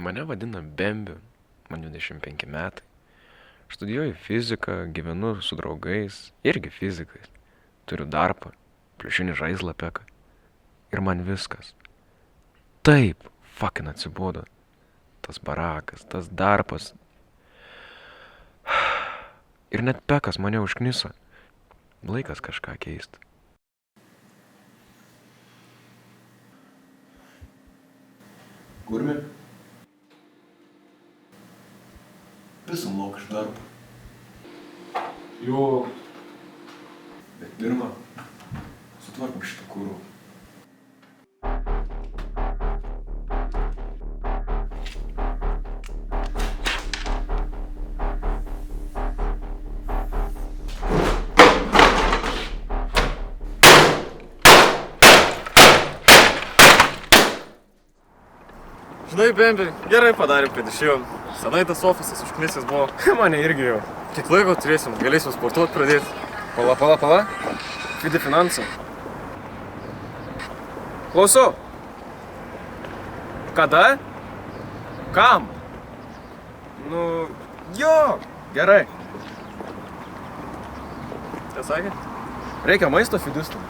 Mane vadina Bembiu, man 25 metai. Studijuoju fiziką, gyvenu su draugais, irgi fizikais. Turiu darbą, pliušinį žaislą peką. Ir man viskas. Taip, fucking atsibodo. Tas barakas, tas darbas. Ir net pekas mane užkniso. Laikas kažką keisti. Kurmi? Visą lauk iš darbo. Jo. Bet pirmą, sutvarkom šitą kūrų. Žinai, Bembi, gerai padarėm, kad išėjom. Senai tas ofisas užknisęs buvo. Mane irgi jau. Kiek laiko turėsim, galėsim sportuoti pradėti. Pala. Fide finansų. Klausau. Kada? Kam? Nu, jo, gerai. Ką sakė? Reikia maisto fidistų.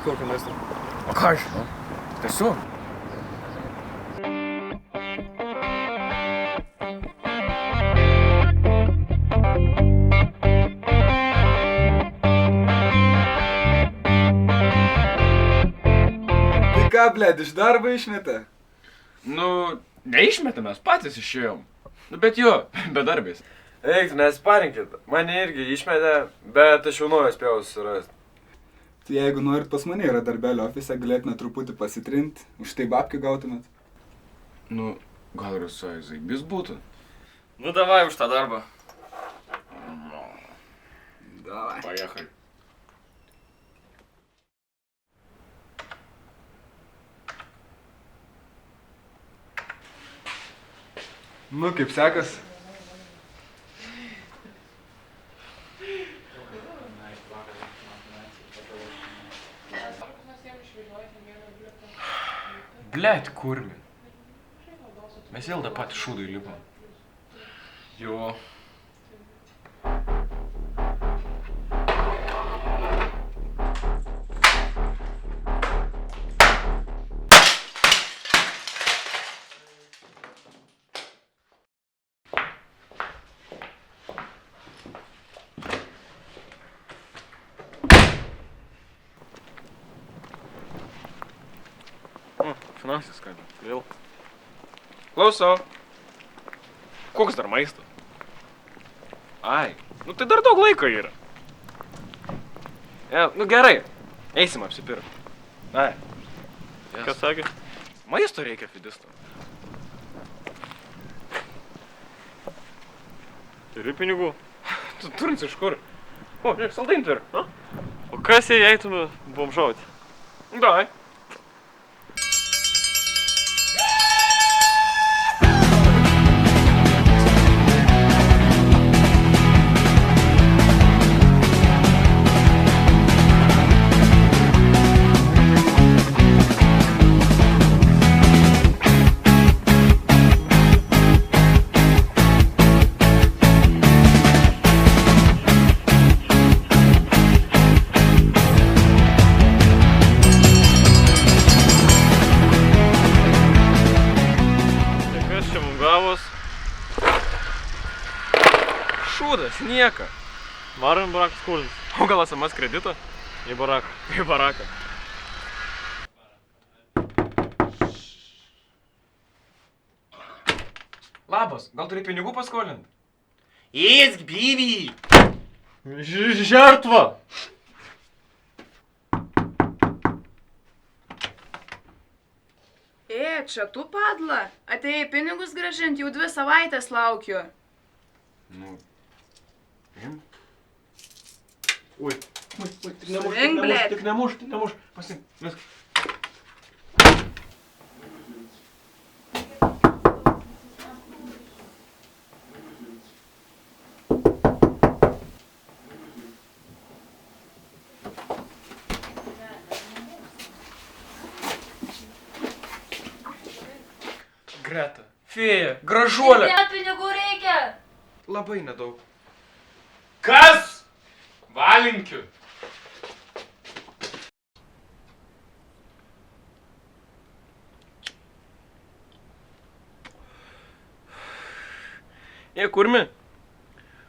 Kokio maisto? O ką aš žinau? Tiesiog. Tai ką, blėd, iš darbo išmetė? Nu, neišmetė, mes patys išėjom. Nu, bet jo, bedarbės. Eik, nesiparinkit. Mane irgi išmetė, bet aš jau naują spėjau surasti. Tai jeigu norit pas mane yra darbelio ofise, galėtumėt truputį pasitrinti, už tai babkių gautumėt. Nu, gal ir su zaibis būtų. Nu, davai už tą darbą. Davai. Pajechai. Nu, kaip sekas? Blet, kurmi. Mes vėl tą patį šūdą įlipom. Jo. Finansės skambė. Vėl. Klausau. Koks dar maistas? Ai, nu tai dar daug laiko yra. Nu gerai, eisim apsipirkt. Ai. Ką sakė? Maisto reikia fidistų. Turi pinigų. Tu turins iš kur? O, žiūrėk, saldainį turi. O kas jei eitume bomžauti? Davai. Šūdas, nieka. Varom baraką skolinti. O gal SMS kredito? Į baraką. Į baraką. Labas, gal turi pinigų paskolinti? Įsk, byvy! Žertva! Čia tu, padla. Atėjai pinigus grąžinti, jau 2 savaitės laukiu. Nu, im. Ui. Tik Surink, blet. tik nemuš, pasink, viskas. Greta, Fėja, gražuolė. Net pinigų reikia. Labai nedaug. Kas? Valinkiu. Jie kurmi?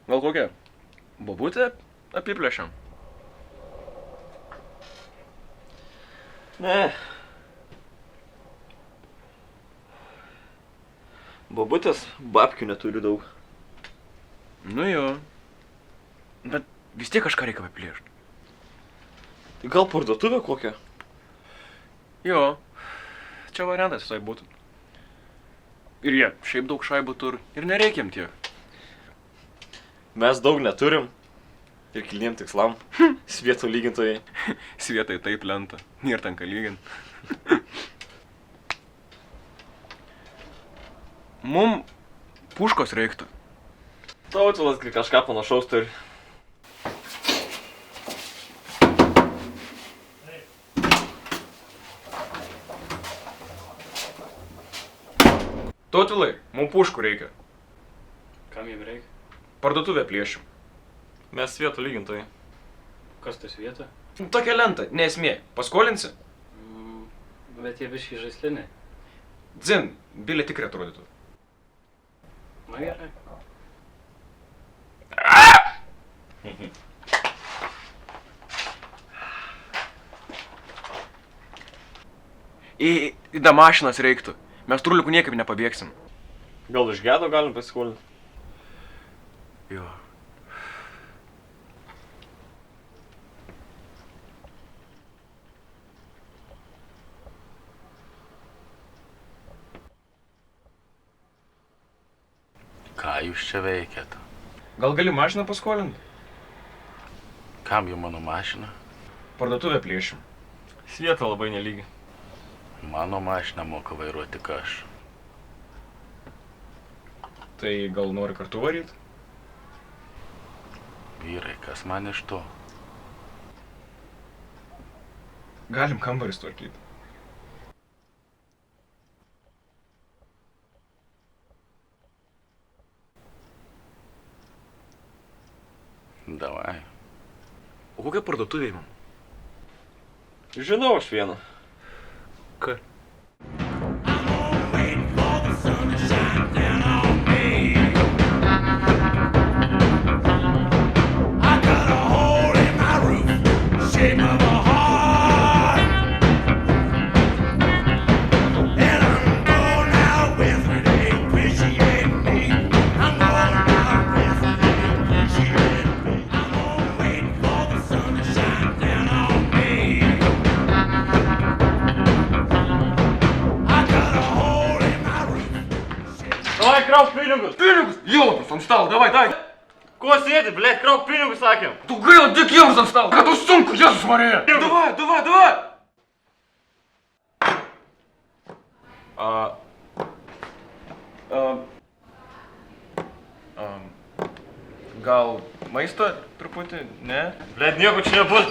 Gal kokią bobutę apiplėšiam? Ne. Bobutės babkių neturi daug. Nu jo. Bet vis tiek kažką reikia apiplėšti. Tai gal parduotuvė kokią? Jo. Čia variantas visai būtų. Ir jie šiaip daug šaibų turi. Ir nereikiam tiek. Mes daug neturim. Ir kilniem tikslam. Svieto lygintojai. Svietai taip lenta. Nėr ten ką lygint. Mum puškos reiktų. Tautvilas kažką panašaus turi. Tautvilai, mum puškų reikia. Kam jiem reikia? Parduotuvę plėšim. Mes svieto lygintojai. Kas tas vieta? Tokia lenta, nesmė. Paskolinsi? Bet jie biški žaisliniai. Dzin, bilė tikrai atrodytų. Na gerai. Į mašinas reiktų. Mes truliukų niekaip nepabėgsim. Gal iš gedo galim pasiskolinti? Jo. Ką jūs čia veikiat? Gal gali mašiną paskolinti? Kam jau mano mašina? Parduotuvę plėšim. Svieta labai nelygi. Mano mašiną moka vairuoti tik aš. Tai gal nori kartu varyt? Vyrai, kas man iš to? Galim kambarį tvarkyti. Davai. O kokia parduotuvė man? Žinau aš vieną. Ką? Davai, krauk pinigus! Pinigus! Jaunas ant stalo, davai, dai! Ko sėdi, blėt, krauk pinigus, sakėm! Tu gaila, dėk jaunas ant stalo! Kad tu sunku, Jėzus Marija! Davai, davai, davai! Gal maisto truputį, ne? Blėt, nieko čia nebus.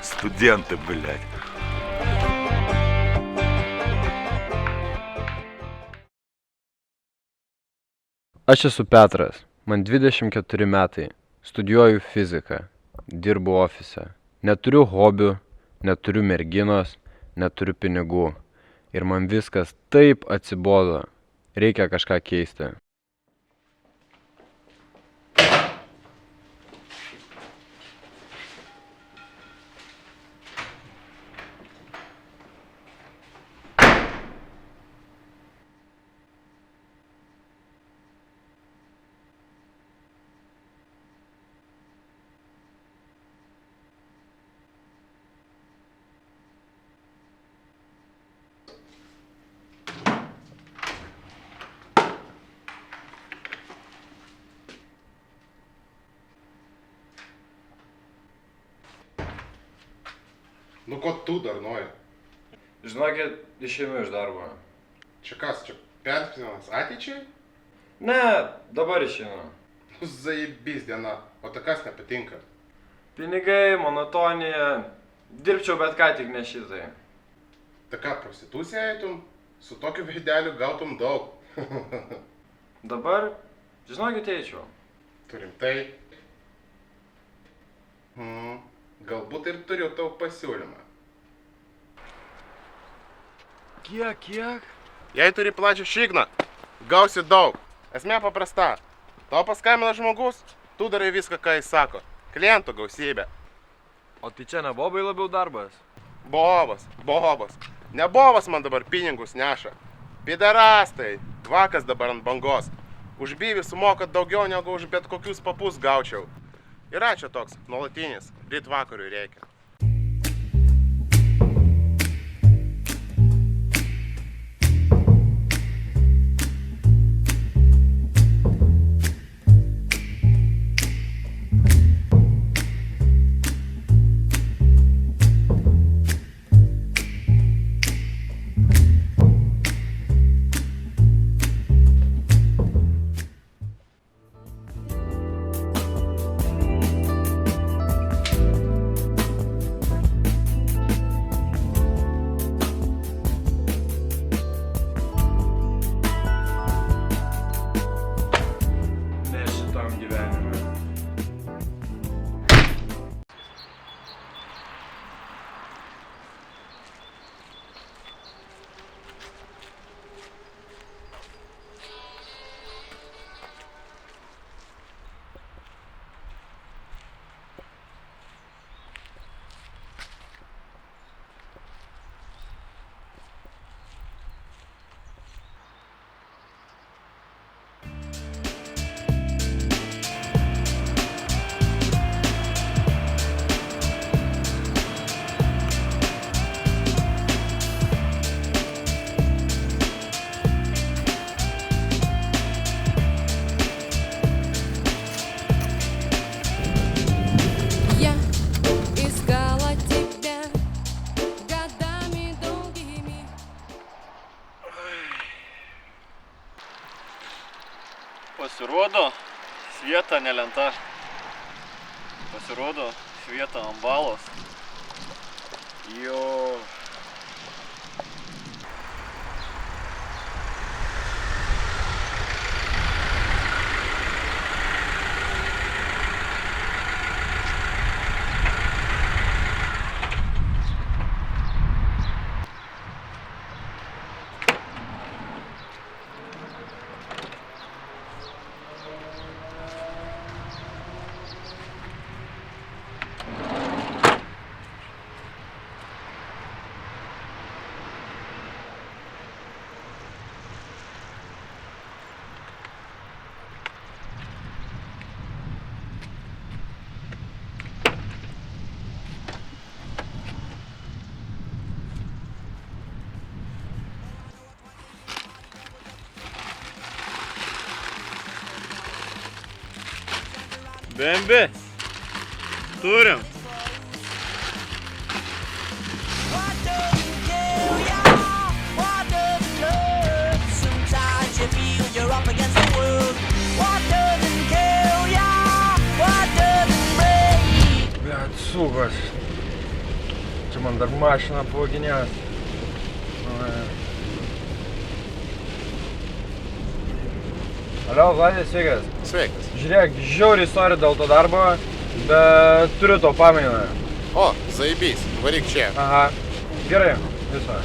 Студенты, блядь. Aš esu Petras, man 24 metai, studijuoju fiziką, dirbu ofise, neturiu hobių, neturiu merginos, neturiu pinigų ir man viskas taip atsibodo, reikia kažką keisti. Nu, ko tu dar nori? Žinokit, išeinu iš darbo. Čia kas, čia perspėjimas ateičiai? Ne, dabar išeinu. Nu, zaibys diena, o tai kas nepatinka? Pinigai, monotonija. Dirbčiau bet ką tik ne šitai. Tai ką, prostituciją eitum? Su tokiu veideliu gautum daug. Dabar, žinokit, eičiau. Turim tai. Galbūt ir turiu tau pasiūlymą. Kiek? Jei turi plačią šikną, gausi daug. Esmė paprasta. Tau paskambina žmogus, tu darai viską, ką jis sako. Klientų gausybė. O tai čia ne bobai labiau darbas? Bobas. Ne bobas man dabar pinigus neša. Piderastai, vakas dabar ant bangos. Už byvį sumoka daugiau negu už bet kokius papus gaučiau. Yra čia toks nuolatinis, ryt vakariui reikia. Ne šitam gyvenime. Pasirodo, Sveta ne lenta. Pasirodo, Sveta ant balos. Jo. Bembe, turim. Bet sugas. Čia man dar mašina pavaginės. Alio, Vladė, sveikas. Sveikas. Žiūrėk, žiauriai sorry dėl to darbo, bet turiu to pamainą. O, zaibys, varyk čia. Aha, gerai, viso.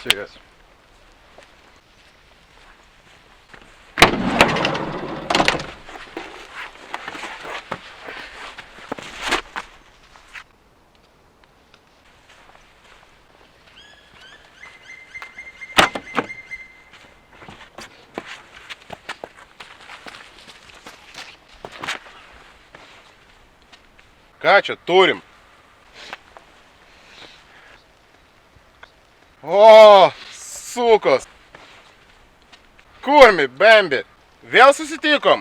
Sveikas. Ką čia turim? O, sukos. Kurmi, Bembi, vėl susitikom?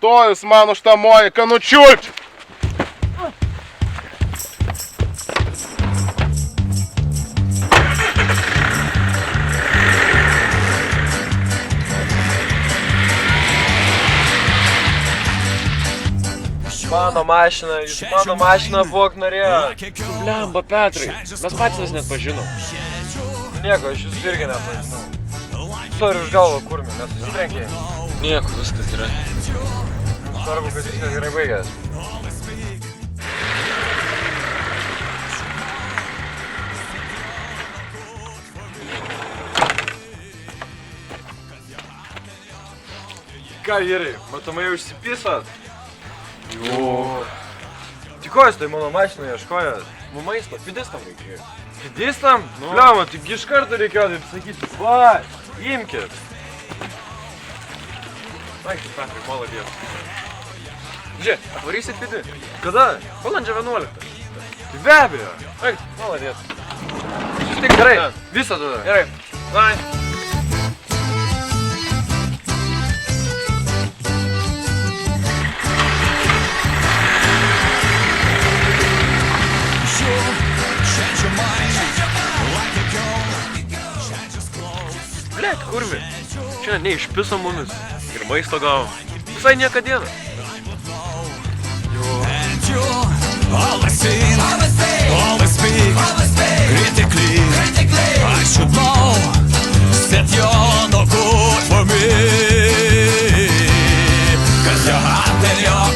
To jūs mano štamoji, kanučiulč. Mano mašina, jūs mano mašiną vok norėjo. Blemba, Petrai, mes patys net pažinom. Nieko, aš jūs irgi nepažinau. Sorry už galvą, kurmi, nesusitrenkė. Nieko, viskas gerai. Svarbu, kad viskas gerai baigęs. Ką, vyrai, matomai jau išsipisat? Jo. Tai ko jūs tai mano mašiną ieškojat? Nu maisto, fidistam reikėjo. Fidistam? Bliama, tik iš karto reikėjo taip sakyti. Va, imkit. Aikštis, Petrai, molodės. Žiūrėk, atvarysit fidi. Kada? Balandžio 11. Tai be abejo. Aikštis, molodės. Sustik gerai. Visą tada. Gerai. Bye. Blet, kurvi, šiandien neišpiso mumis ir maisto gavom. Visai nieka diena. Always seen, always speak, critically. I should know that you're no good for me. 'Cause your heart and your